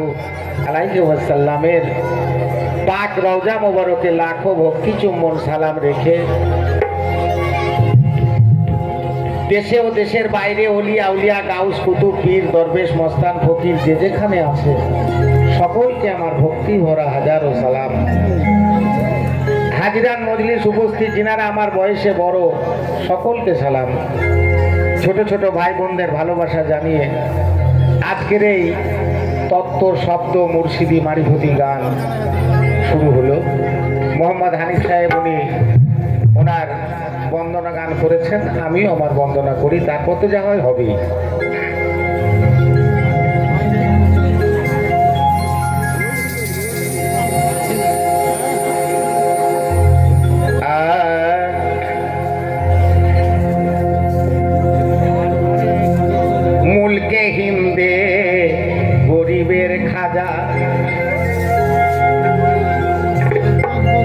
সাল্লাল্লাহু আলাইহি ওয়াসাল্লামের পাক রওজা মোবারকে লাখো ভক্তি চুম্বন সালাম রেখে দেশে ও দেশের বাইরে ওলিয়া আউলিয়া গাউস কুতুব পীর দরবেশ মস্তান ফকির যে যেখানে আছে সকলকে আমার ভক্তি ভরা হাজারো সালাম। হাজিরান মজলিস উপস্থিত যিনারা আমার বয়সে বড় সকলকে সালাম। ছোট ছোট ভাই বোনদের ভালোবাসা জানিয়ে আজকের এই তত্ত্ব শব্দ মুর্শিদি মারিফতি গান শুরু হলো। মোহাম্মদ হানিফ সাহেব উনি ওনার বন্দনা গান করেছেন, আমিও আমার বন্দনা করি, তারপর তো যা হয় হবেই। মুলকে হিন্দে গরিবের খাজা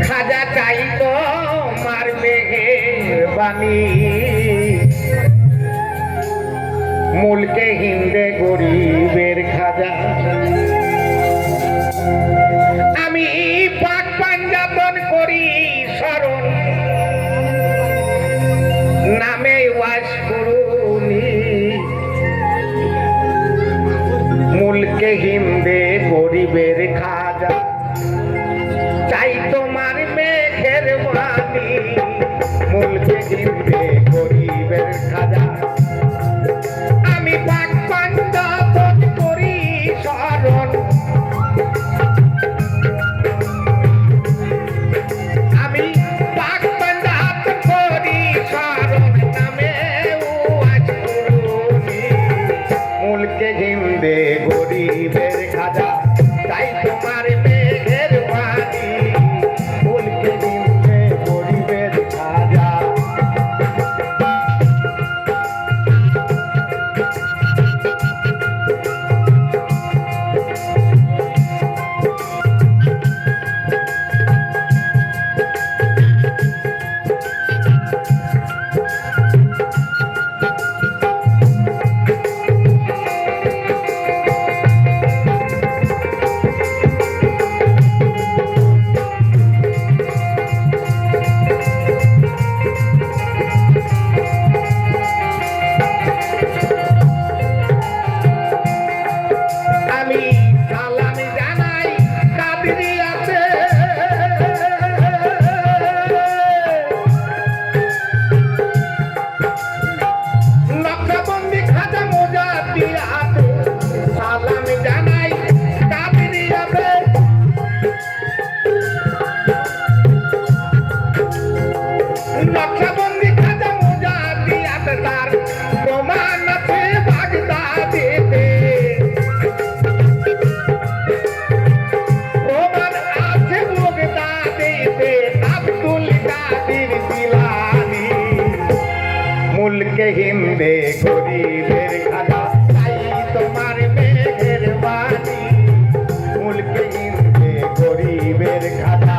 খাজা চাই তো মারবে বাণী। মুলকে হিন্দে গরিবের খাজা আমি পাক পাঞ্জাবন করি স্মরণ নামে ওয়াজ করুনি। মুলকে হিন্দে গরিবের খাজা চাই তোমার মেঘের বাণী। মুলকে হিন্দে গরিবের খাজা আমি পাক পাঞ্জাবন করি স্মরণ আমি পাক পাঞ্জাব করি স্মরণ নামে ওয়াজ করুনি। মুলকে হিন্দে গরিবের খাজা চাই তোমার মেঘের বাণী। মুলকে হিন্দে গরিবের খাজা মুলকে হিন্দে গরিবের খাজা চাই তোমার মেঘের বাণী। মুলকে হিন্দে গরিবের খাজা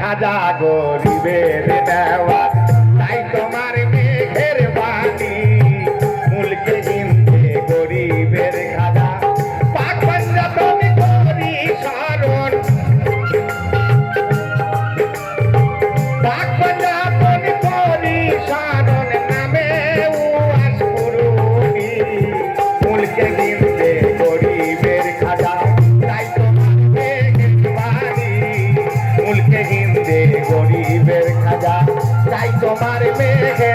খাজা গরিবের দেওয়া তাই তোমার মেঘের বাণী। মুলকে হিন্দে গরিবের খাজা পাক পাঞ্জাবন করি স্মরণ পাক পাঞ্জাবন করি স্মরণ নামে ওয়াজ করুনি। মুলকে হিন্দে যাই তোমার মেঘে